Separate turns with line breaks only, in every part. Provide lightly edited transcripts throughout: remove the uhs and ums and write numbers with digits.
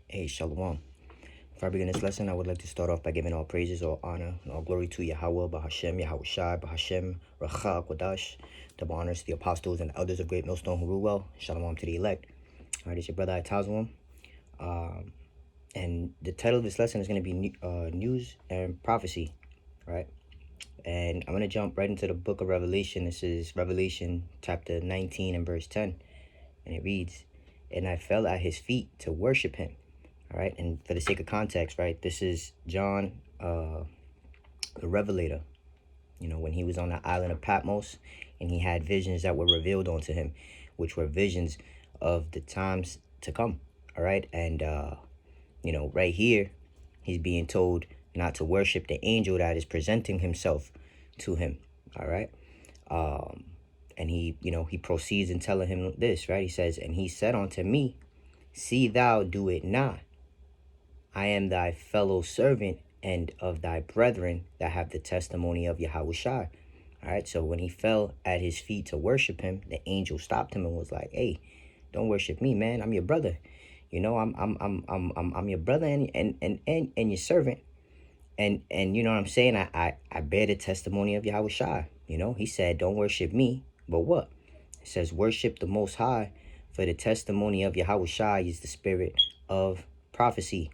Hey, Shalom. Before I begin this lesson, I would like to start off by giving all praises, all honor, and all glory to Yahweh, Bahashem, Yahweh Shai, Bahashem, Racha, Kodash. Double honors to the apostles and the elders of Great Millstone who rule well. Shalom to the elect. All right, it's your brother Atazwam. And the title of this lesson is going to be News and Prophecy, right? And I'm going to jump right into the book of Revelation. This is Revelation chapter 19 and verse 10. And it reads, "And I fell at his feet to worship him." All right, and for the sake of context, right, this is John, the Revelator, when he was on the island of Patmos and he had visions that were revealed unto him, which were visions of the times to come. All right, and, right here, he's being told not to worship the angel that is presenting himself to him. All right, and he proceeds in telling him this, right? He says, "And he said unto me, See thou do it not. I am thy fellow servant and of thy brethren that have the testimony of Yahweh Shai." All right, so when he fell at his feet to worship him, the angel stopped him and was like, "Hey, don't worship me, man. I'm your brother. I'm your brother and your servant. And you know what I'm saying? I bear the testimony of Yahweh Shai. He said, don't worship me, but what? It says, worship the Most High, for the testimony of Yahweh Shai is the spirit of prophecy."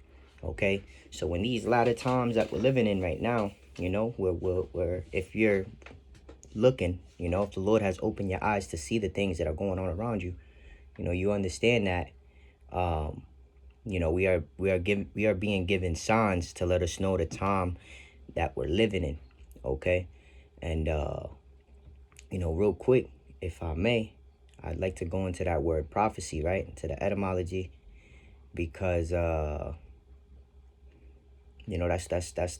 Okay, so in these latter times that we're living in right now, we're if you're looking, if the Lord has opened your eyes to see the things that are going on around you, you understand that, we are being given signs to let us know the time that we're living in. Okay, and real quick, if I may, I'd like to go into that word prophecy, right, into the etymology, because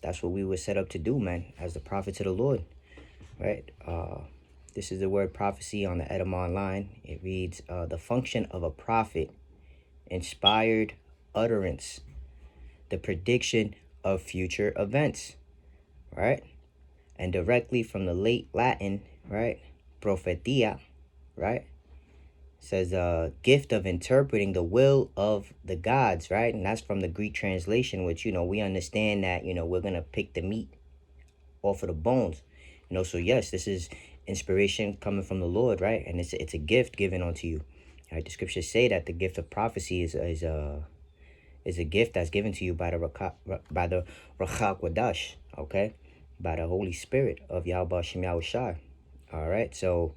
that's what we were set up to do, man, as the prophets of the Lord, right? This is the word prophecy on the etymon line. It reads, the function of a prophet, inspired utterance, the prediction of future events, right? And directly from the late Latin, right, prophetia, right, says gift of interpreting the will of the gods, right? And that's from the Greek translation, which, we understand that, we're going to pick the meat off of the bones, so yes, this is inspiration coming from the Lord, right? And it's a gift given unto you. All right, the scriptures say that the gift of prophecy is a gift that's given to you by the Racha Kodash, okay, by the Holy Spirit of Yahweh Shem Yahweh Shai. All right, so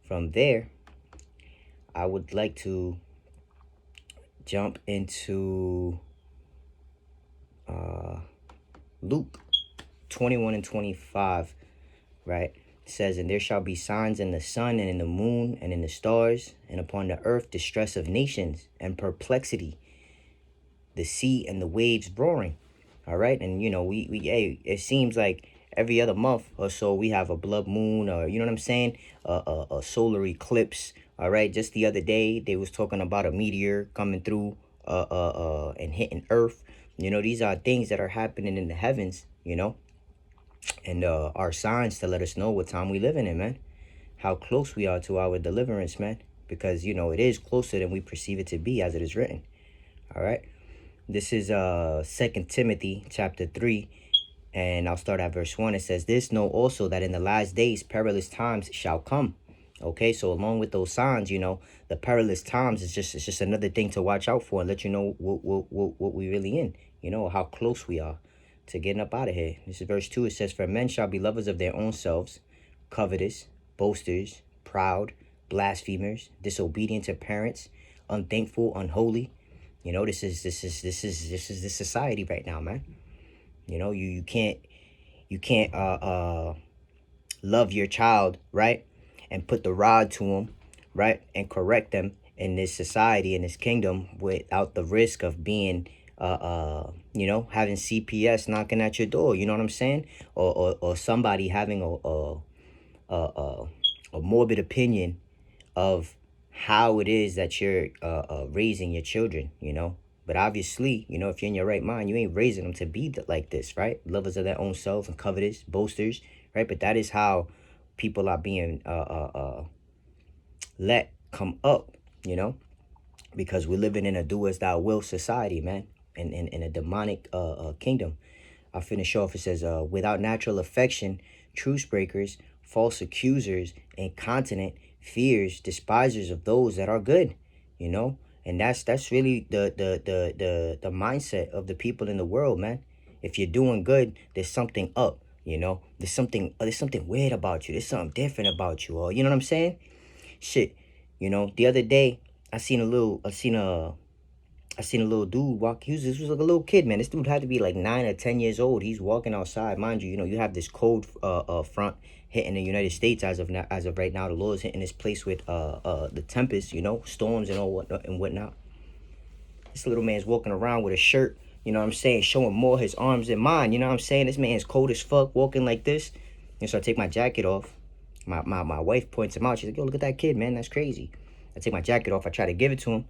from there, I would like to jump into Luke 21 and 25, right? It says, "And there shall be signs in the sun and in the moon and in the stars, and upon the earth distress of nations and perplexity, the sea and the waves roaring." All right, and it seems like every other month or so we have a blood moon, or you know what I'm saying, a solar eclipse. All right, just the other day they was talking about a meteor coming through and hitting Earth. These are things that are happening in the heavens, and are signs to let us know what time we living in, man. How close we are to our deliverance, man, because it is closer than we perceive it to be, as it is written. All right, this is 2 Timothy chapter 3, and I'll start at verse 1. It says, "This know also that in the last days perilous times shall come." Okay, so along with those signs, the perilous times is just another thing to watch out for and let you know what we really in, how close we are to getting up out of here. This is verse 2. It says, "For men shall be lovers of their own selves, covetous, boasters, proud, blasphemers, disobedient to parents, unthankful, unholy." This is the society right now, man. You can't love your child, right, and put the rod to them, right, and correct them in this society, in this kingdom, without the risk of being having CPS knocking at your door. You know what I'm saying? Or somebody having a morbid opinion of how it is that you're raising your children. But obviously, if you're in your right mind, you ain't raising them to be like this, right? Lovers of their own self and covetous, boasters, right? But that is how people are being let come up, because we're living in a do as thou will society, man. in a demonic kingdom. I'll finish off. It says, without natural affection, truce breakers, false accusers, incontinent, fears, despisers of those that are good, you know? And that's really the mindset of the people in the world, man. If you're doing good, there's something up, you know? There's something weird about you. There's something different about you, or you know what I'm saying? Shit. You know, the other day I seen a little dude walk. This was like a little kid, man. This dude had to be like 9 or 10 years old. He's walking outside, mind you. You know, you have this cold front hitting the United States as of right now. The Lord's hitting this place with the tempest, you know, storms and all whatnot. This little man's walking around with a shirt, you know what I'm saying, showing more his arms than mine. You know what I'm saying? This man's cold as fuck, walking like this. And so I take my jacket off. My wife points him out. She's like, yo, look at that kid, man. That's crazy. I take my jacket off. I try to give it to him.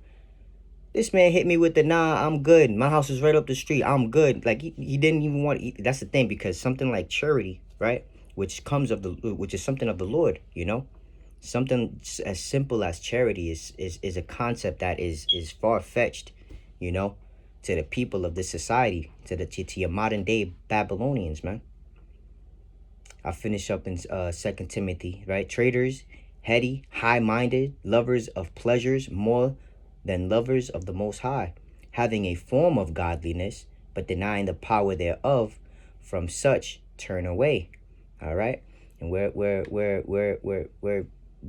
This man hit me with the, nah, I'm good. My house is right up the street. I'm good. Like, he didn't even want to. That's the thing, because something like charity, right, which is something of the Lord, you know? Something as simple as charity is a concept that is far-fetched, you know, to the people of this society, to your modern day Babylonians, man. I'll finish up in 2 Timothy, right? Traitors, heady, high-minded, lovers of pleasures more than lovers of the Most High, having a form of godliness, but denying the power thereof. From such turn away. All right, and we're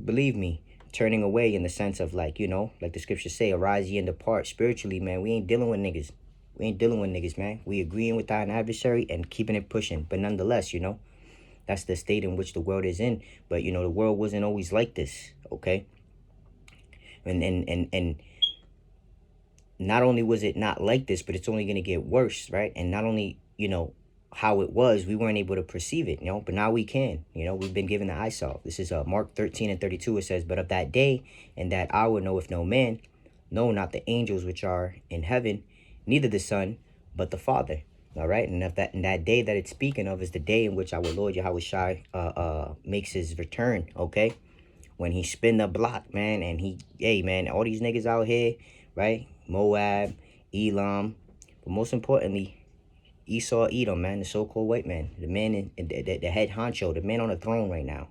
believe me, turning away in the sense of, like, you know, like the scriptures say, arise ye and depart. Spiritually, man, we ain't dealing with niggas. We ain't dealing with niggas, man. We agreeing with our adversary and keeping it pushing. But nonetheless, you know, that's the state in which the world is in. But, you know, the world wasn't always like this, okay? And not only was it not like this, but it's only going to get worse, right? And not only, you know, how it was, we weren't able to perceive it, you know, but now we can. You know, we've been given the eyesight. This is Mark 13:32. It says, but of that day and that hour knoweth no man, no, not the angels which are in heaven, neither the Son, but the Father. All right, and if that day that it's speaking of is the day in which our Lord Yahweh Shai makes his return, okay? When he spin the block, man, and hey, man, all these niggas out here, right? Moab, Elam, but most importantly, Esau, Edom, man, the so-called white man, the man the head honcho, the man on the throne right now.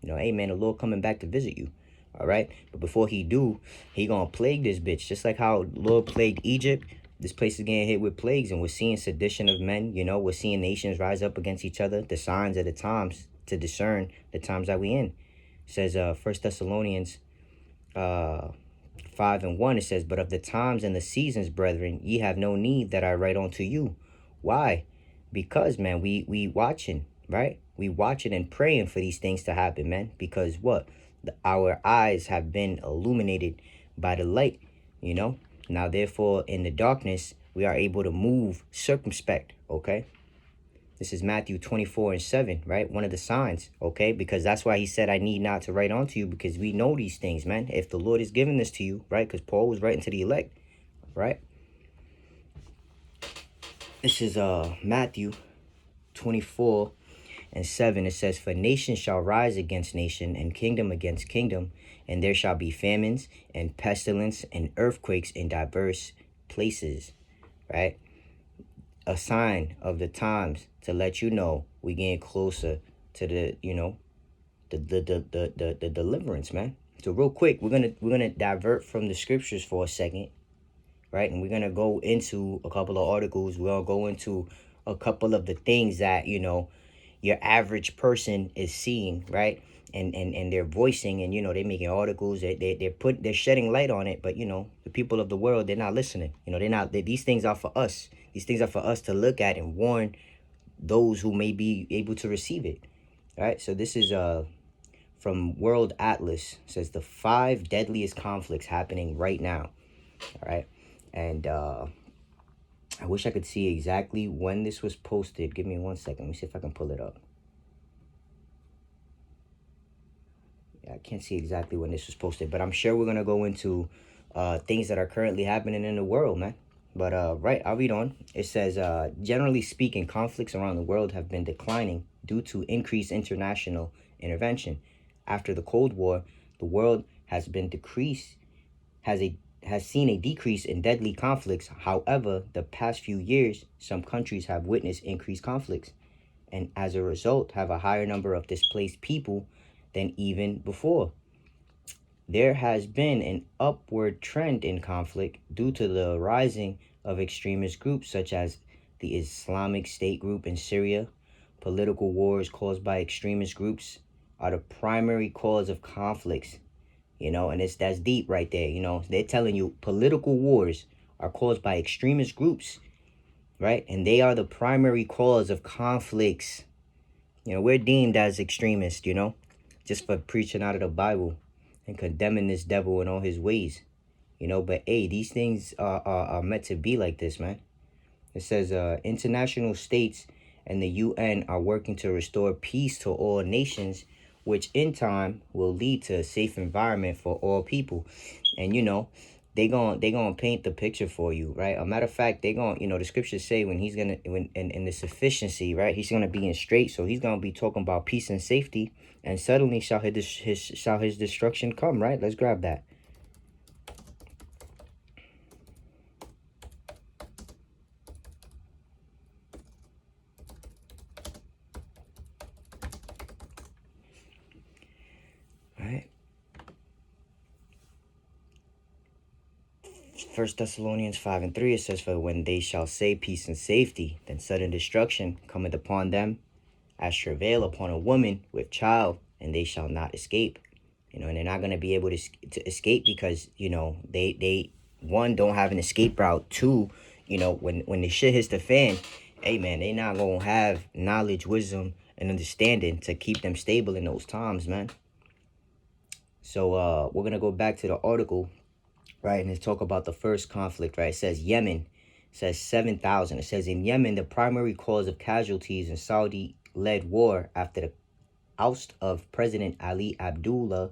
You know, hey, man, the Lord coming back to visit you, all right? But before he do, he gonna plague this bitch, just like how the Lord plagued Egypt. This place is getting hit with plagues, and we're seeing sedition of men, you know, we're seeing nations rise up against each other, the signs of the times to discern the times that we in. It says, 1 Thessalonians 5:1, it says, but of the times and the seasons, brethren, ye have no need that I write unto you. Why? Because, man, we watching, right? We watching and praying for these things to happen, man. Because what? Our eyes have been illuminated by the light, you know? Now, therefore, in the darkness, we are able to move circumspect, okay? This is Matthew 24:7, right? One of the signs, okay? Because that's why he said, I need not to write unto you, because we know these things, man. If the Lord is giving this to you, right? Because Paul was writing to the elect, right? This is Matthew 24:7. It says, for nation shall rise against nation, and kingdom against kingdom, and there shall be famines and pestilence and earthquakes in diverse places, right? A sign of the times to let you know we getting closer to the, you know, the deliverance, man. So real quick, we're gonna divert from the scriptures for a second, right? And we're gonna go into a couple of articles. We'll go into a couple of the things that, you know, your average person is seeing, right? And they're voicing, and, you know, they're making articles, they're shedding light on it, but, you know, the people of the world, they're not listening. You know, these things are for us. These things are for us to look at and warn those who may be able to receive it. All right, so this is from World Atlas. It says the 5 deadliest conflicts happening right now. All right, and I wish I could see exactly when this was posted. Give me 1 second. Let me see if I can pull it up. Yeah, I can't see exactly when this was posted, but I'm sure we're gonna go into things that are currently happening in the world, man. But right, I'll read on. It says, generally speaking, conflicts around the world have been declining due to increased international intervention. After the Cold War, the world has has seen a decrease in deadly conflicts. However, the past few years, some countries have witnessed increased conflicts, and as a result, have a higher number of displaced people than even before. There has been an upward trend in conflict due to the rising of extremist groups such as the Islamic State group in Syria. Political wars caused by extremist groups are the primary cause of conflicts, and that's deep right there. They're telling you political wars are caused by extremist groups, right? And they are the primary cause of conflicts. We're deemed as extremists, just for preaching out of the Bible and condemning this devil and all his ways. But hey, these things are meant to be like this, man. It says international states and the UN are working to restore peace to all nations, which in time will lead to a safe environment for all people. And they gonna paint the picture for you, right? A matter of fact, they gonna, the scriptures say when in the sufficiency, right? He's gonna be in straight, so he's gonna be talking about peace and safety, and suddenly shall his destruction come, right? Let's grab that. Right. First Thessalonians 5:3, it says, for when they shall say peace and safety, then sudden destruction cometh upon them as travail upon a woman with child, and they shall not escape. And they're not going to be able to escape because, they one, don't have an escape route. Two, when the shit hits the fan, hey man, they not going to have knowledge, wisdom, and understanding to keep them stable in those times, man. So we're going to go back to the article, right? And let's talk about the first conflict, right? It says Yemen. It says 7,000. It says in Yemen, the primary cause of casualties in Saudi-led war after the oust of President Ali Abdullah,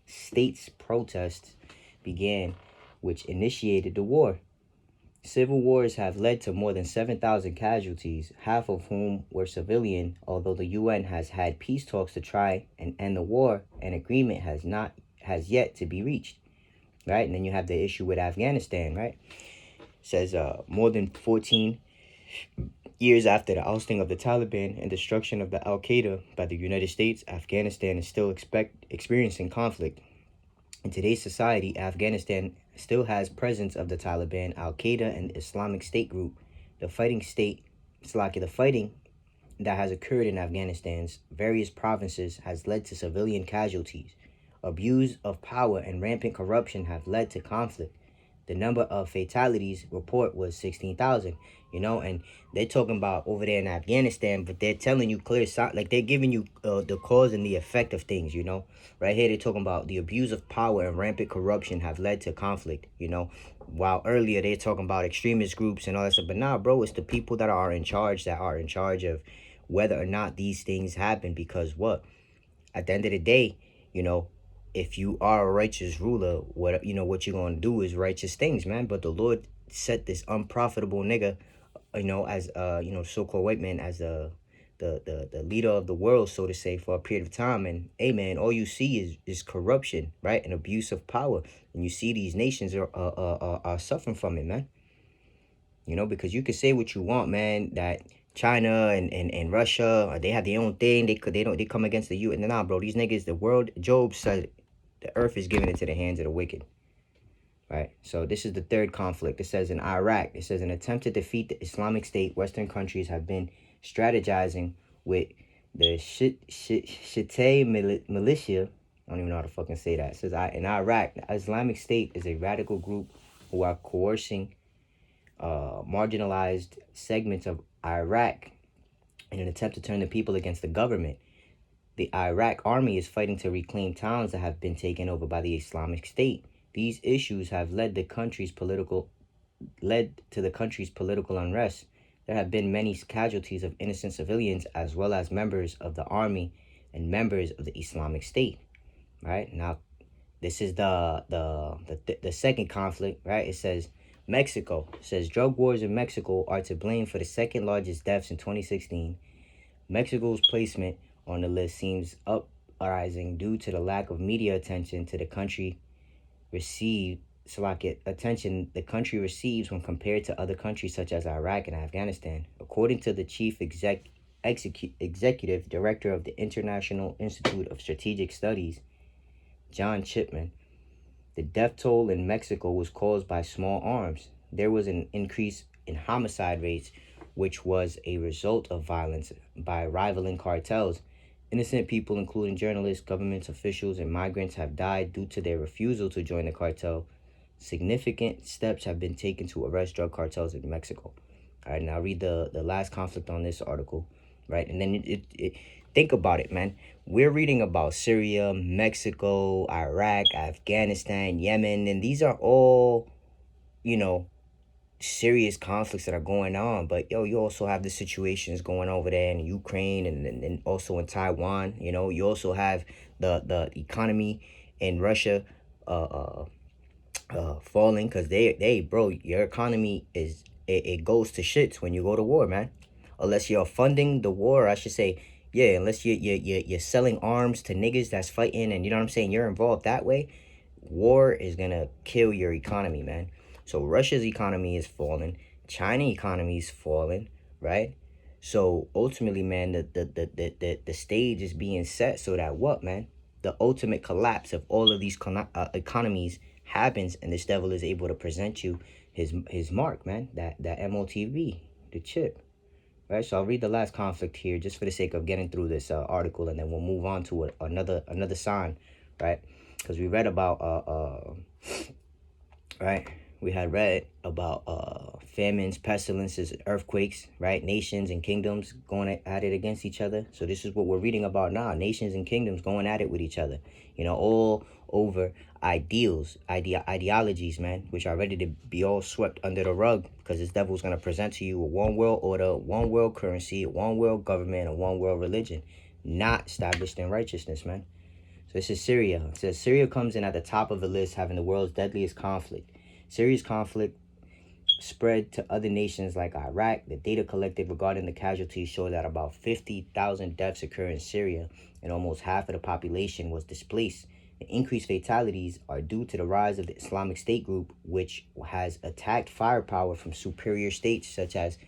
states protests began, which initiated the war. Civil wars have led to more than 7,000 casualties, half of whom were civilian. Although the UN has had peace talks to try and end the war, an agreement has yet to be reached. Right? And then you have the issue with Afghanistan, right? It says more than 14 years after the ousting of the Taliban and destruction of the Al-Qaeda by the United States, Afghanistan is still experiencing conflict. In today's society, Afghanistan still has presence of the Taliban, Al-Qaeda, and the Islamic State group. The fighting that has occurred in Afghanistan's various provinces has led to civilian casualties. Abuse of power and rampant corruption have led to conflict. The number of fatalities report was 16,000, and they're talking about over there in Afghanistan, but they're telling you clear, like they're giving you the cause and the effect of things, Right here, they're talking about the abuse of power and rampant corruption have led to conflict, while earlier they're talking about extremist groups and all that stuff. But nah, bro, it's the people that are in charge of whether or not these things happen, because what? At the end of the day, if you are a righteous ruler, what you're gonna do is righteous things, man. But the Lord set this unprofitable nigga, as so-called white man, as the leader of the world, so to say, for a period of time. And hey man, all you see is corruption, right? And abuse of power. And you see these nations are suffering from it, man. Because you can say what you want, man, that China and Russia, they have their own thing. They come against the U. And nah, bro, these niggas, the world, Job said, the earth is given into the hands of the wicked. Right? So this is the third conflict. It says in Iraq, it says an attempt to defeat the Islamic State, Western countries have been strategizing with the Shiite militia. I don't even know how to fucking say that. It says in Iraq, the Islamic State is a radical group who are coercing marginalized segments of Iraq in an attempt to turn the people against the government. The Iraq army is fighting to reclaim towns that have been taken over by the Islamic State. These issues have led to the country's political unrest. There have been many casualties of innocent civilians as well as members of the army and members of the Islamic State. Right? Now, this is the second conflict, right? It says Mexico. It says drug wars in Mexico are to blame for the second largest deaths in 2016. Mexico's placement on the list seems uprising due to the lack of media attention to the country received attention the country receives when compared to other countries such as Iraq and Afghanistan. According to the chief executive director of the International Institute of Strategic Studies, John Chipman, the death toll in Mexico was caused by small arms. There was an increase in homicide rates, which was a result of violence by rivaling cartels. Innocent people, including journalists, government officials, and migrants, have died due to their refusal to join the cartel. Significant steps have been taken to arrest drug cartels in Mexico. All right, now read the last conflict on this article, right? And then think about it, man. We're reading about Syria, Mexico, Iraq, Afghanistan, Yemen, and these are all, you know, serious conflicts that are going on. But yo, you also have the situations going over there in Ukraine and also in Taiwan. You know, you also have the economy in Russia falling, because bro, your economy is it goes to shits when you go to war, man. Unless you're funding the war, I should say, yeah, unless you're selling arms to niggas that's fighting, and you know what I'm saying, you're involved that way, war is gonna kill your economy, man. So Russia's economy is falling, China economy is falling, right? So ultimately, man, the stage is being set so that what, man? The ultimate collapse of all of these economies happens, and this devil is able to present you his mark, man. That MOTV, the chip. Right, so I'll read the last conflict here just for the sake of getting through this article, and then we'll move on to another sign, right? Because we read about right, we had read about famines, pestilences, earthquakes, right? Nations and kingdoms going at it against each other. So this is what we're reading about now: nations and kingdoms going at it with each other. You know, all over ideologies, man, which are ready to be all swept under the rug, because this devil's going to present to you a one world order, one world currency, a one world government, a one world religion, not established in righteousness, man. So this is Syria. It says Syria comes in at the top of the list, having the world's deadliest conflict. Syria's conflict spread to other nations like Iraq. The data collected regarding the casualties show that about 50,000 deaths occur in Syria, and almost half of the population was displaced. The increased fatalities are due to the rise of the Islamic State group, which has attacked firepower from superior states such as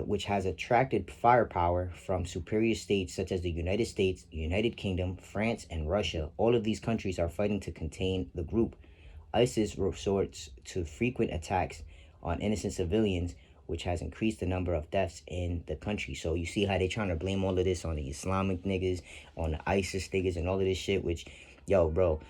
which has attracted firepower from superior states such as the United States, United Kingdom, France, and Russia. All of these countries are fighting to contain the group. ISIS resorts to frequent attacks on innocent civilians, which has increased the number of deaths in the country. So you see how they're trying to blame all of this on the Islamic niggas, on the ISIS niggas, and all of this shit, which, yo, bro,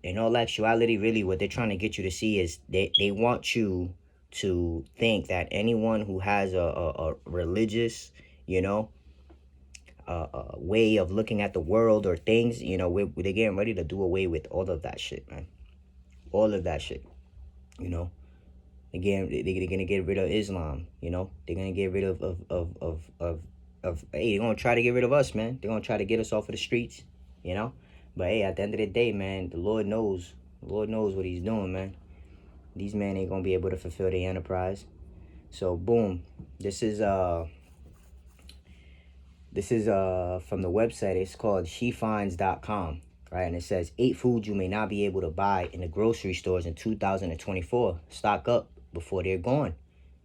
in all actuality, really what they're trying to get you to see is they want you to think that anyone who has a religious, you know, way of looking at the world or things, you know, they're getting ready to do away with all of that shit, man. All of that shit, you know. Again, they're gonna get rid of Islam, you know. They're gonna get rid of hey, they're gonna try to get rid of us, man. They're gonna try to get us off of the streets, you know. But hey, at the end of the day, man, the Lord knows what he's doing, man. These men ain't gonna be able to fulfill their enterprise. So boom, this is from the website. It's called shefinds.com. Right, and it says 8 foods you may not be able to buy in the grocery stores in 2024. Stock up before they're gone.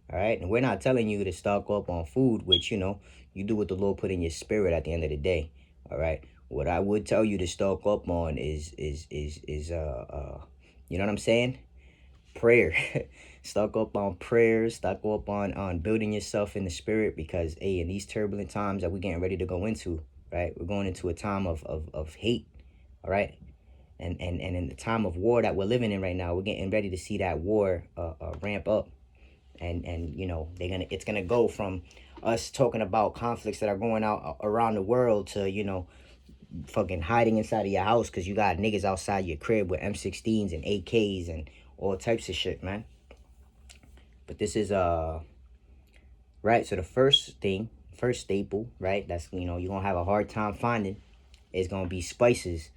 All right, and we're not telling you to stock up on food, which, you know, you do what the Lord put in your spirit at the end of the day. All right, what I would tell you to stock up on is you know what I'm saying? Prayer. Stock up on prayers. Stock up on building yourself in the spirit, because hey, in these turbulent times that we're getting ready to go into, right, we're going into a time of hate. All right, and in the time of war that we're living in right now, we're getting ready to see that war ramp up, and you know, it's gonna go from us talking about conflicts that are going out around the world to, you know, fucking hiding inside of your house because you got niggas outside your crib with M16s and AKs and all types of shit, man. But this is right. So the first staple, right, that's, you know, you're gonna have a hard time finding, is gonna be spices.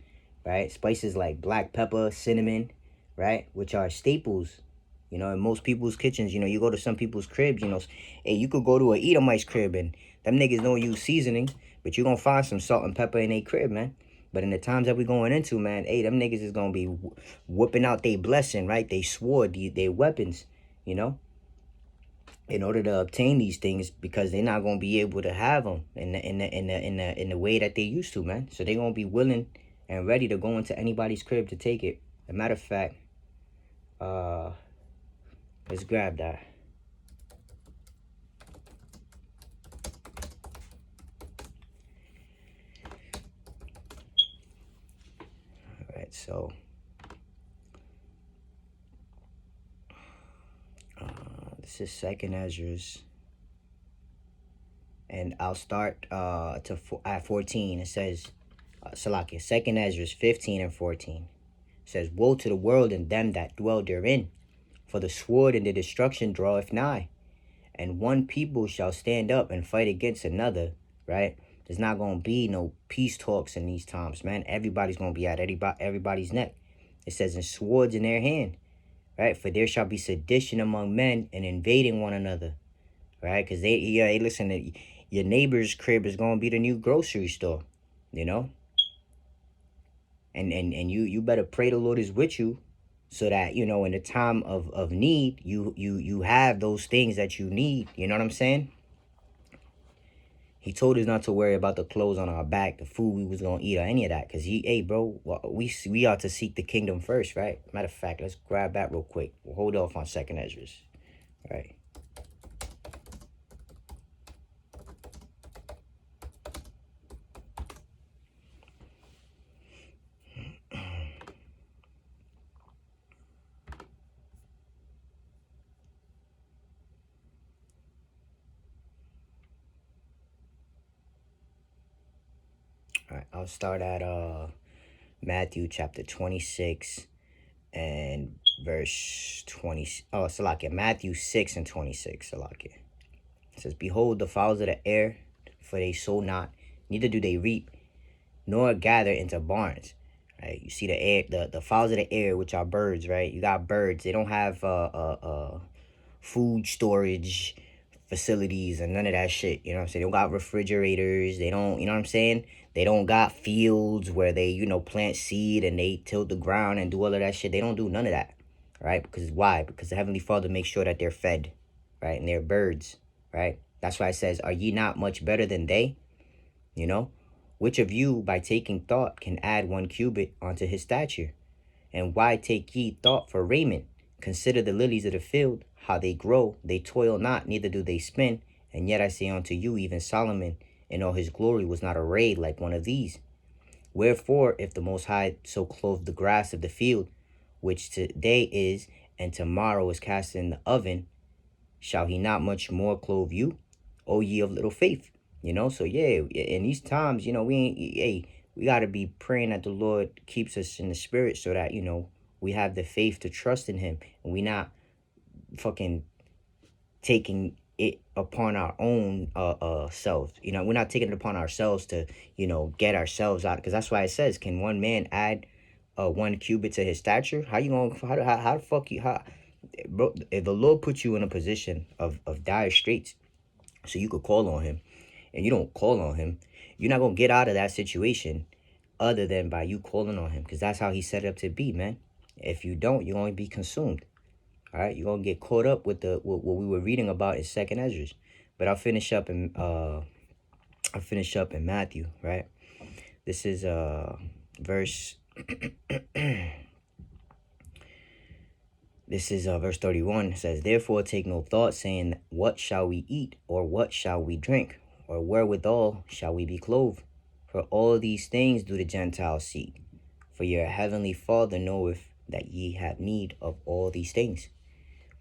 Right, spices like black pepper, cinnamon, right, which are staples, you know, in most people's kitchens. You know, you go to some people's cribs, you know, hey, you could go to a Edomite's crib and them niggas don't use seasoning, but you're gonna find some salt and pepper in their crib, man. But in the times that we're going into, man, hey, them niggas is going to be whooping out their blessing, right? They sword, their weapons, you know, in order to obtain these things, because they're not going to be able to have them in the way that they used to, man. So they're going to be willing and ready to go into anybody's crib to take it. As a matter of fact, let's grab that. All right, so this is Second Ezra's, and I'll start at 14. It says, Salakia, Second Ezra's 15 and 14. It says, woe to the world and them that dwell therein, for the sword and the destruction draweth nigh, and one people shall stand up and fight against another, right? There's not going to be no peace talks in these times, man. Everybody's going to be at everybody's neck. It says, and swords in their hand, right? For there shall be sedition among men and invading one another, right? Because hey, listen, your neighbor's crib is going to be the new grocery store, you know? And you better pray the Lord is with you, so that, you know, in the time of need, you have those things that you need. You know what I'm saying? He told us not to worry about the clothes on our back, the food we was going to eat, or any of that. Because hey, bro, we ought to seek the kingdom first, right? Matter of fact, let's grab that real quick. We'll hold off on Second Ezra's, right? All right, I'll start at Matthew chapter 26 and verse 20. Oh, Salakia, Matthew 6 and 26, Salakia. It says, behold, the fowls of the air, for they sow not, neither do they reap, nor gather into barns. Right? You see the air, the fowls of the air, which are birds, right? You got birds. They don't have food storage facilities and none of that shit. You know what I'm saying? They don't got refrigerators. They don't, you know what I'm saying? They don't got fields where they, you know, plant seed and they tilt the ground and do all of that shit. They don't do none of that, right? Because why? Because the Heavenly Father makes sure that they're fed, right? And they're birds, right? That's why it says, are ye not much better than they? You know? Which of you, by taking thought, can add 1 cubit unto his stature? And why take ye thought for raiment? Consider the lilies of the field, how they grow. They toil not, neither do they spin. And yet I say unto you, even Solomon in all his glory was not arrayed like one of these. Wherefore, if the Most High so clothe the grass of the field, which today is, and tomorrow is cast in the oven, shall he not much more clothe you, O ye of little faith? You know, so yeah, in these times, you know, we got to be praying that the Lord keeps us in the spirit, so that, you know, we have the faith to trust in him, and we not fucking taking it upon our own selves. You know, we're not taking it upon ourselves to, you know, get ourselves out. Because that's why it says, can one man add 1 cubit to his stature? How you gonna, how the fuck you, how, bro? If the Lord puts you in a position of dire straits, so you could call on him, and you don't call on him, you're not gonna get out of that situation other than by you calling on him, because that's how he set it up to be, man. If you don't, you're going to be consumed. All right, you're going to get caught up with what we were reading about in Second Ezra. But I'll finish up in Matthew, right? This is verse this is verse 31. It says, therefore take no thought, saying, what shall we eat, or what shall we drink, or wherewithal shall we be clothed? For all these things do the Gentiles seek. For your heavenly Father knoweth that ye have need of all these things.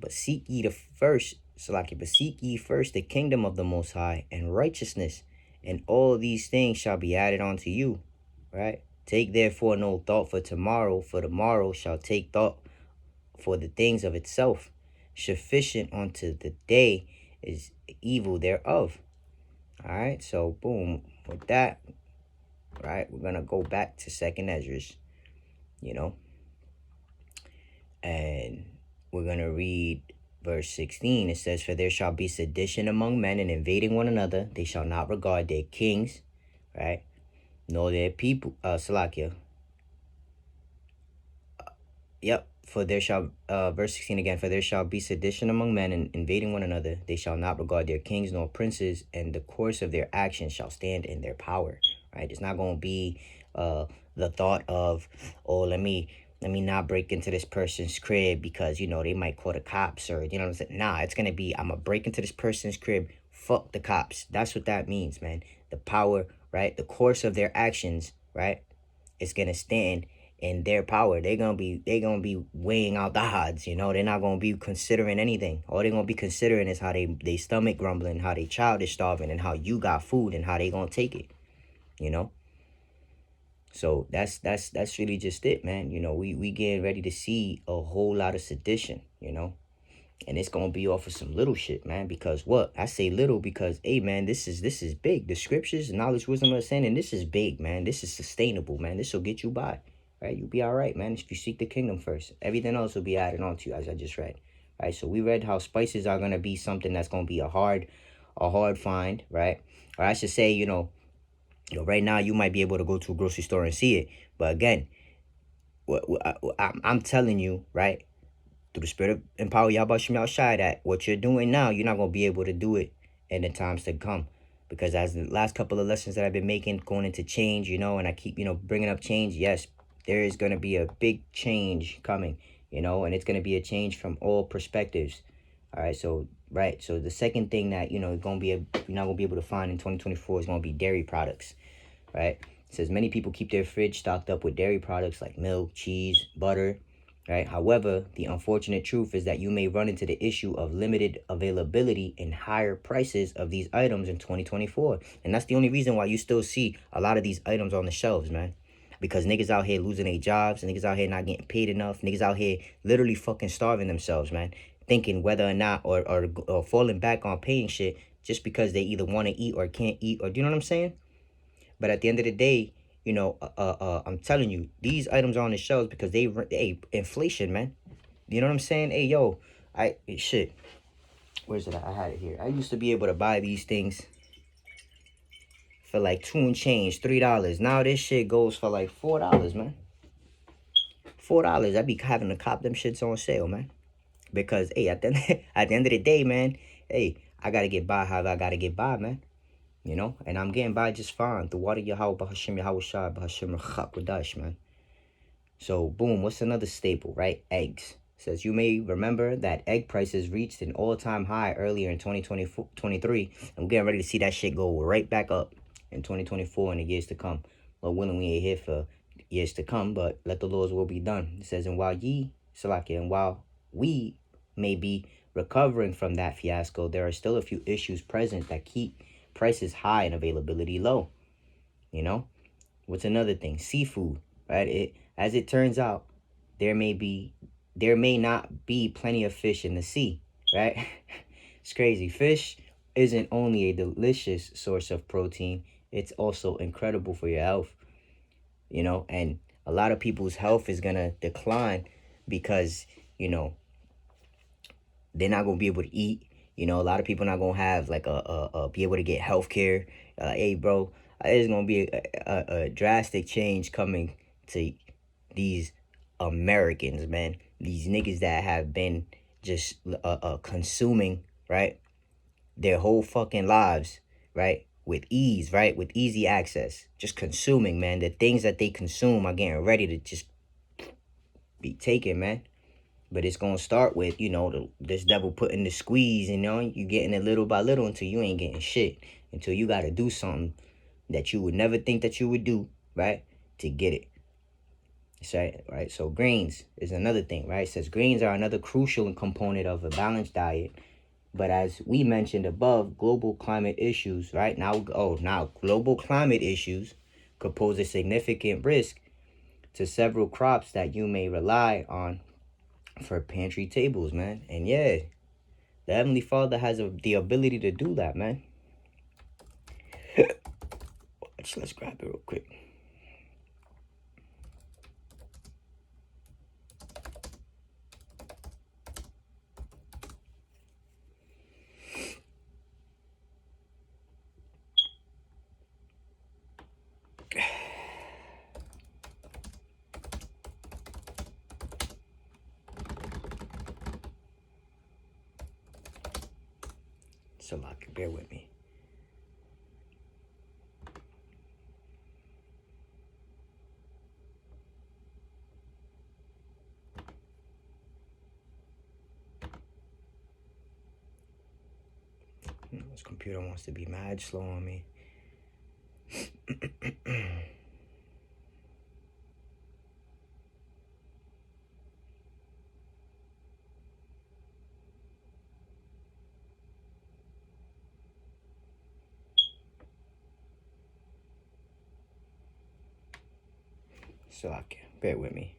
But seek ye first the kingdom of the Most High and righteousness, and all these things shall be added unto you. Right? Take therefore no thought for tomorrow shall take thought for the things of itself. Sufficient unto the day is evil thereof. All right, so boom, with that, right, we're gonna go back to Second Ezra's, you know, and we're gonna read verse 16. It says, for there shall be sedition among men and invading one another. They shall not regard their kings, right? Know their people, Salakia. Yep. For there shall, verse 16 again, for there shall be sedition among men and invading one another. They shall not regard their kings nor princes, and the course of their actions shall stand in their power. Right? It's not going to be the thought of, oh, let me not break into this person's crib because, they might call the cops or, what I'm saying? Nah, it's going to be, I'm going to break into this person's crib. Fuck the cops. That's what that means, man. The power, right? The course of their actions, right? It's going to stand in their power. They gonna be weighing out the odds. They're not gonna be considering anything. All they're gonna be considering is how they stomach grumbling, how they child is starving, and how you got food and how they gonna take it. So that's really just it, man. We getting ready to see a whole lot of sedition. And it's gonna be off of some little shit, man. Because what I say little because, hey, man, this is big. The scriptures, knowledge, wisdom, understanding. This is big, man. This is sustainable, man. This will get you by, right? You'll be all right, man. If you seek the kingdom first, everything else will be added on to you, as I just read. Right. So we read how spices are gonna be something that's gonna be a hard find, right? Or I should say, right now you might be able to go to a grocery store and see it, but again, I'm telling you, right? Through the spirit of empower Yahweh Shem Shai, that what you're doing now, you're not going to be able to do it in the times to come. Because as the last couple of lessons that I've been making, going into change, and I keep, bringing up change, yes, there is going to be a big change coming, and it's going to be a change from all perspectives. All right, so, right, so the second thing that, you're not going to be able to find in 2024 is going to be dairy products, right? It says many people keep their fridge stocked up with dairy products like milk, cheese, butter, right? However, the unfortunate truth is that you may run into the issue of limited availability and higher prices of these items in 2024. And that's the only reason why you still see a lot of these items on the shelves, man. Because niggas out here losing their jobs, niggas out here not getting paid enough, niggas out here literally fucking starving themselves, man. Thinking whether or not, or falling back on paying shit just because they either want to eat or can't eat, or do you know what I'm saying? But at the end of the day, I'm telling you, these items are on the shelves because hey, inflation, man. You know what I'm saying? Hey, yo, shit. Where's it at? I had it here. I used to be able to buy these things for like $2 and change, $3. Now this shit goes for like $4, man. $4. I be having to cop them shits on sale, man. Because hey, at the end of the day, man, hey, I gotta get by how I gotta get by, man. And I'm getting by just fine. The water Yahweh, Bahashim Yahweh Shai, Bahashim Rachak, man. So, boom, what's another staple, right? Eggs. It says, you may remember that egg prices reached an all-time high earlier in 2023, and we're getting ready to see that shit go right back up in 2024 and the years to come. Lord willing, we ain't here for years to come, but let the Lord's will be done. It says, and while we may be recovering from that fiasco, there are still a few issues present that keep prices high and availability low. What's another thing? Seafood, right? As it turns out, there may not be plenty of fish in the sea, right? It's crazy. Fish isn't only a delicious source of protein, it's also incredible for your health, and a lot of people's health is gonna decline because, they're not gonna be able to eat. A lot of people not gonna have like be able to get health care. Hey, bro, there's gonna be a drastic change coming to these Americans, man. These niggas that have been just consuming, right, their whole fucking lives, right, with ease, right, with easy access, just consuming, man. The things that they consume are getting ready to just be taken, man. But it's gonna start with, this devil putting the squeeze, you getting it little by little until you ain't getting shit. Until you gotta do something that you would never think that you would do, right? To get it. Right? So greens is another thing, right? It says greens are another crucial component of a balanced diet. But as we mentioned above, global climate issues, right? Now global climate issues could pose a significant risk to several crops that you may rely on for pantry tables, man. And yeah, the Heavenly Father has the ability to do that, man. Let's grab it real quick. So like, bear with me. This computer wants to be mad slow on me. So like, bear with me.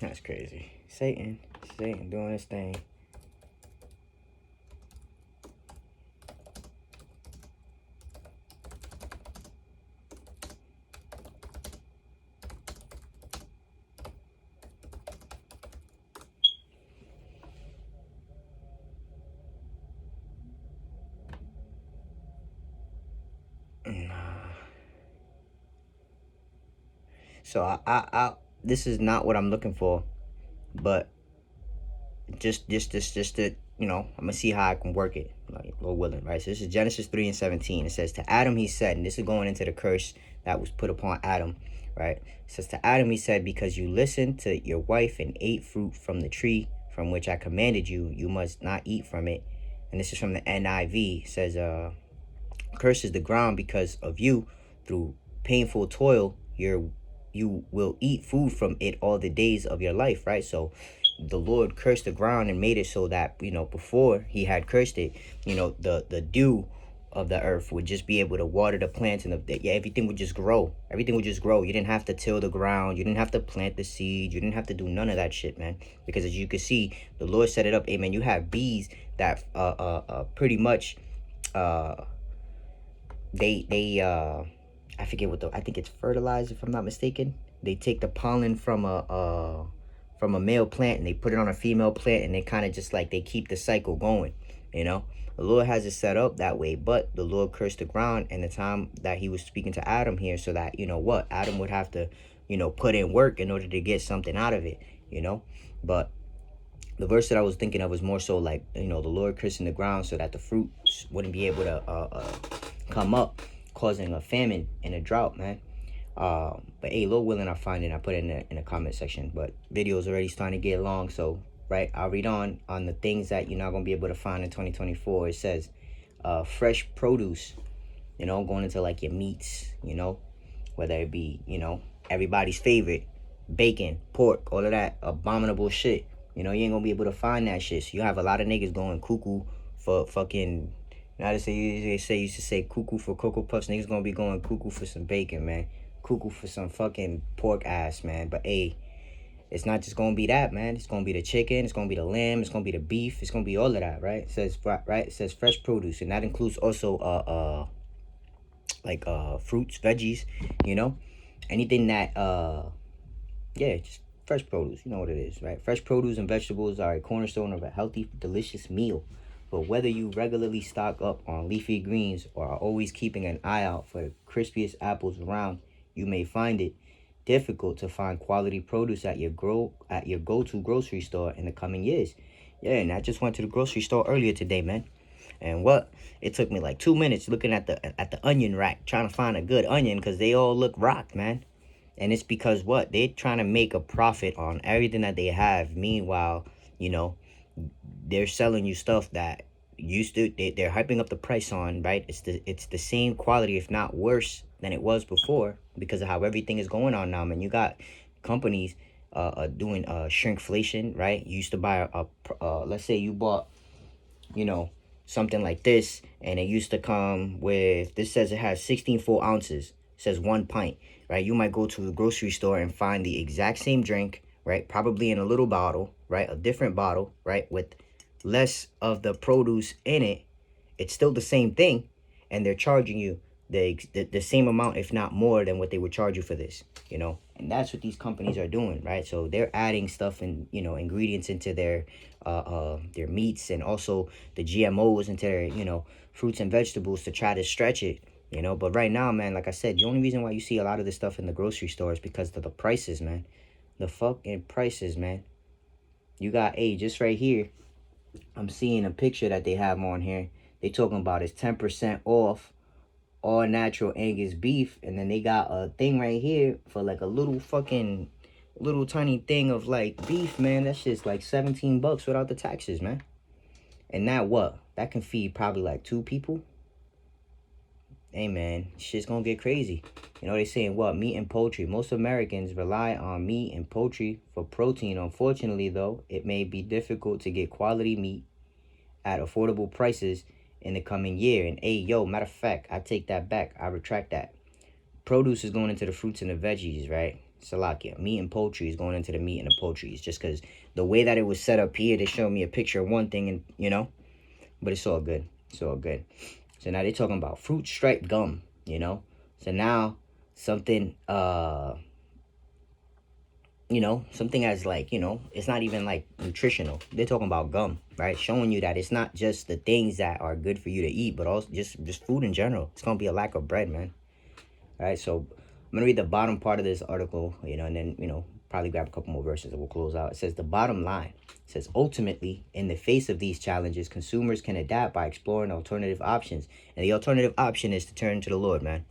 That's crazy. Satan doing his thing. So I this is not what I'm looking for, but just to, you know, I'm gonna see how I can work it, like, Lord willing, right? So this is Genesis 3:17. It says, to Adam he said, and this is going into the curse that was put upon Adam, right? It says, to Adam he said, because you listened to your wife and ate fruit from the tree from which I commanded you, you must not eat from it. And this is from the NIV. It says, curse is the ground because of you. Through painful toil, you will eat food from it all the days of your life, right? So the Lord cursed the ground and made it so that, you know, before he had cursed it, you know, the dew of the earth would just be able to water the plants, and everything would just grow. Everything would just grow. You didn't have to till the ground. You didn't have to plant the seed. You didn't have to do none of that shit, man. Because as you can see, the Lord set it up. Amen. You have bees that pretty much they I forget what I think it's fertilizer, if I'm not mistaken. They take the pollen from a male plant and they put it on a female plant, and they kind of just like, they keep the cycle going, you know. The Lord has it set up that way, but the Lord cursed the ground in the time that he was speaking to Adam here, so that, you know what, Adam would have to, you know, put in work in order to get something out of it, you know. But the verse that I was thinking of was more so like, you know, the Lord cursing the ground so that the fruits wouldn't be able to come up, causing a famine and a drought, man. But hey, Lord willing, I find it. I put it in the comment section. But video's already starting to get long, so right, I'll read on the things that you're not gonna be able to find in 2024. It says, fresh produce. You know, going into like your meats. You know, whether it be, you know, everybody's favorite, bacon, pork, all of that abominable shit. You know, you ain't gonna be able to find that shit. So you have a lot of niggas going cuckoo for fucking. Now they used to say cuckoo for Cocoa Puffs. Niggas gonna be going cuckoo for some bacon, man. Cuckoo for some fucking pork ass, man. But hey, it's not just gonna be that, man. It's gonna be the chicken. It's gonna be the lamb. It's gonna be the beef. It's gonna be all of that, right? It says right. It says fresh produce, and that includes also like fruits, veggies. You know, anything that yeah, just fresh produce. You know what it is, right? Fresh produce and vegetables are a cornerstone of a healthy, delicious meal. But whether you regularly stock up on leafy greens or are always keeping an eye out for the crispiest apples around, you may find it difficult to find quality produce at your go-to grocery store in the coming years. Yeah, and I just went to the grocery store earlier today, man. And what? It took me like 2 minutes looking at the onion rack, trying to find a good onion, because they all look rocked, man. And it's because what? They're trying to make a profit on everything that they have. Meanwhile, you know, they're selling you stuff that they're hyping up the price on, right? It's the same quality, if not worse than it was before, because of how everything is going on now, man. You got companies doing shrinkflation, right? You used to buy let's say you bought, you know, something like this, and it used to come with, this says it has 16 full ounces, it says 1 pint, right? You might go to the grocery store and find the exact same drink, right? Probably in a little bottle, right? A different bottle, right? With less of the produce in it. It's still the same thing, and they're charging you the same amount, if not more, than what they would charge you for this, you know. And that's what these companies are doing, right? So they're adding stuff and, you know, ingredients into their meats, and also the GMOs into their, you know, fruits and vegetables to try to stretch it, you know. But right now, man, like I said, the only reason why you see a lot of this stuff in the grocery store is because of the prices, man. The fucking prices, man. You got, just right here, I'm seeing a picture that they have on here. They talking about it's 10% off all natural Angus beef, and then they got a thing right here for like a little fucking little tiny thing of like beef, man. That shit's like $17 without the taxes, man. And that can feed probably like 2 people. Hey man, shit's gonna get crazy. You know, they saying meat and poultry. Most Americans rely on meat and poultry for protein. Unfortunately, though, it may be difficult to get quality meat at affordable prices in the coming year. And matter of fact, I take that back. I retract that. Produce is going into the fruits and the veggies, right? Salakia. Meat and poultry is going into the meat and the poultry. It's just because the way that it was set up here, they showed me a picture of one thing, and you know, but it's all good. It's all good. So now they're talking about fruit striped gum, you know. So now something you know, something as like, you know, it's not even like nutritional. They're talking about gum, right? Showing you that it's not just the things that are good for you to eat, but also just food in general. It's gonna be a lack of bread, man. All right, so I'm gonna read the bottom part of this article, you know, and then, you know, probably grab a couple more verses and we'll close out. It says the bottom line. It says ultimately, in the face of these challenges, consumers can adapt by exploring alternative options, and the alternative option is to turn to the Lord, man.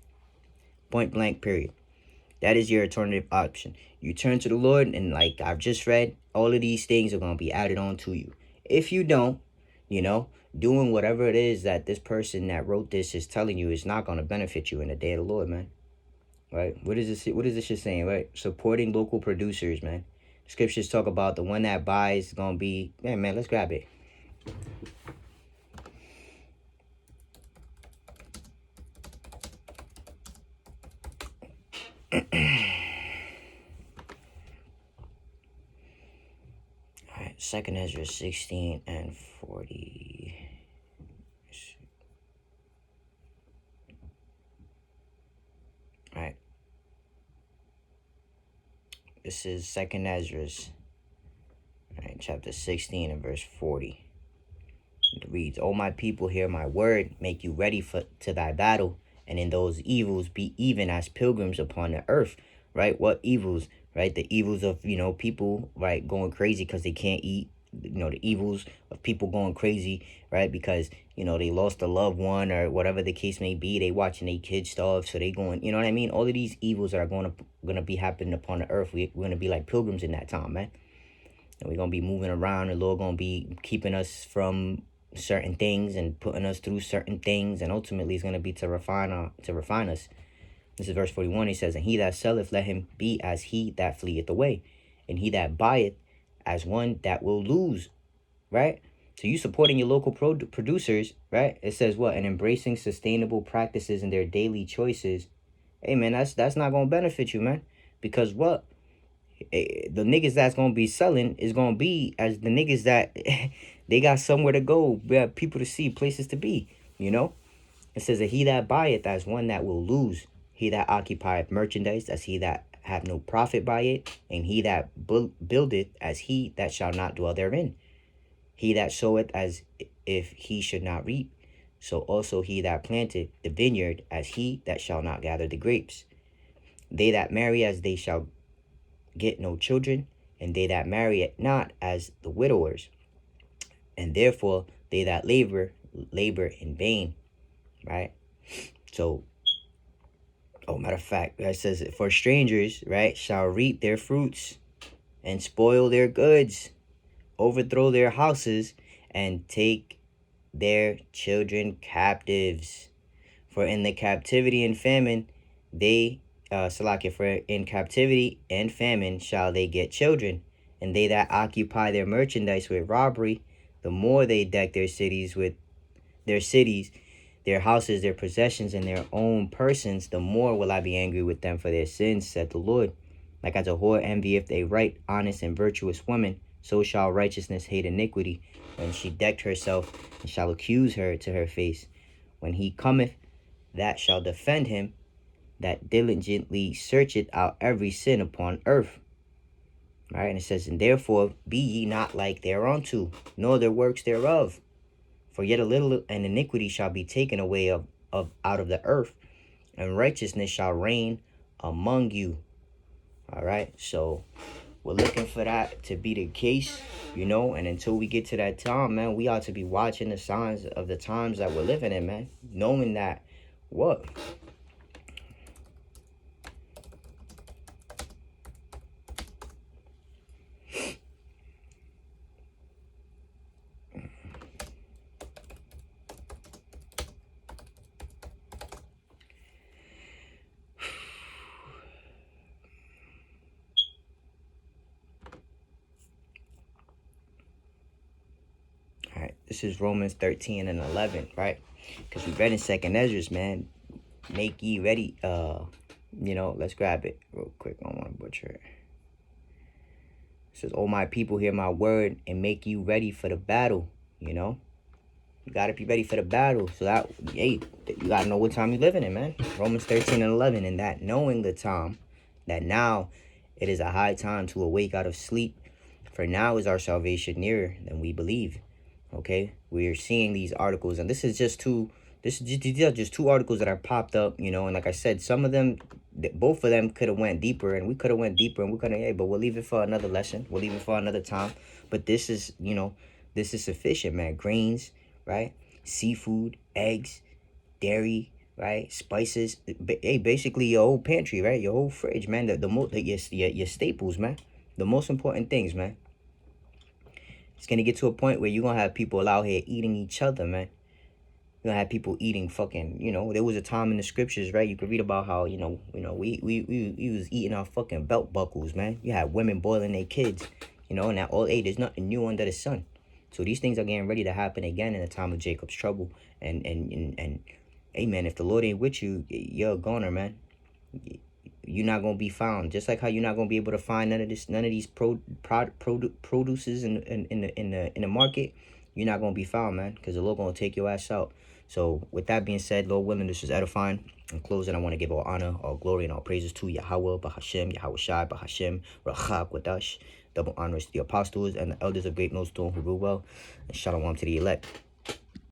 Point blank, period. That is your alternative option. You turn to the Lord, and like I've just read, all of these things are going to be added on to you. If you don't, you know, doing whatever it is that this person that wrote this is telling you is not going to benefit you in the day of the Lord, man. Right? What is this shit saying, right? Supporting local producers, man. Scriptures talk about the one that buys is going to be, man, let's grab it. Alright, 2nd Ezra 16 and 40. Alright. This is 2nd Ezra, right, chapter 16 and verse 40. It reads, O my people, hear my word, make you ready to thy battle, and in those evils be even as pilgrims upon the earth. Right? What evils? Right? The evils of, you know, people, right, going crazy because they can't eat. You know, the evils of people going crazy, right, because, you know, they lost a loved one or whatever the case may be. They watching their kids starve, so they going, you know what I mean? All of these evils that are gonna be happening upon the earth. We're gonna be like pilgrims in that time, man. And we're gonna be moving around. The Lord gonna be keeping us from certain things and putting us through certain things, and ultimately it's gonna be to refine us. This is verse 41. He says, and he that selleth, let him be as he that fleeth away, and he that buyeth as one that will lose. Right? So you supporting your local producers, right? It says what? And embracing sustainable practices in their daily choices. Hey man, that's not gonna benefit you, man. Because what? The niggas that's gonna be selling is gonna be as the niggas that they got somewhere to go, people to see, places to be, you know. It says that he that buyeth as one that will lose, he that occupieth merchandise as he that have no profit by it, and he that buildeth as he that shall not dwell therein. He that soweth as if he should not reap, so also he that planteth the vineyard as he that shall not gather the grapes. They that marry as they shall get no children, and they that marry it not as the widowers. And therefore they that labor in vain. Right? So, matter of fact, it says, for strangers, right, shall reap their fruits and spoil their goods, overthrow their houses, and take their children captives. For in the captivity and famine, for in captivity and famine shall they get children, and they that occupy their merchandise with robbery, the more they deck their cities, their houses, their possessions, and their own persons, the more will I be angry with them for their sins, said the Lord. Like as a whore envieth a right, honest, and virtuous woman, so shall righteousness hate iniquity, when she decked herself, and shall accuse her to her face. When he cometh, that shall defend him that diligently searcheth out every sin upon earth. Right? And it says, and therefore be ye not like thereunto, nor the works thereof. For yet a little, and iniquity shall be taken away of out of the earth, and righteousness shall reign among you. All right, so we're looking for that to be the case, you know. And until we get to that time, man, we ought to be watching the signs of the times that we're living in, man, knowing that what. All right, this is Romans 13 and 11, right? Because we read in 2nd Ezra, man, make ye ready. You know, let's grab it real quick. I don't want to butcher it. It says, "Oh, my people, hear my word and make you ready for the battle." You know, you got to be ready for the battle. So that, hey, you got to know what time you're living in, man. Romans 13 and 11, and that knowing the time, that now it is a high time to awake out of sleep. For now is our salvation nearer than we believe. Okay, we are seeing these articles, and these are just two articles that are popped up, you know. And like I said, some of them, both of them could have went deeper, and we could have went deeper, and we could have, hey, but we'll leave it for another lesson. We'll leave it for another time. But this is, you know, this is sufficient, man. Grains, right? Seafood, eggs, dairy, right? Spices. Hey, basically your whole pantry, right? Your whole fridge, man. Your staples, man. The most important things, man. It's going to get to a point where you're going to have people out here eating each other, man. You're going to have people eating fucking, you know, there was a time in the scriptures, right? You could read about how, you know, we was eating our fucking belt buckles, man. You had women boiling their kids, you know, and that all, hey, there's nothing new under the sun. So these things are getting ready to happen again in the time of Jacob's trouble. And hey, man, if the Lord ain't with you, you're a goner, man. You're not gonna be found. Just like how you're not gonna be able to find none of these produces in the market. You're not gonna be found, man, because the Lord gonna take your ass out. So with that being said, Lord willing, this is edifying. In closing, I want to give all honor, all glory, and all praises to Yahweh, Bahashem, Yahweh Shai, Bahashem, Rachak, Wadash. Double honors to the apostles and the elders of Great Millstone who rule well. And shalom to the elect.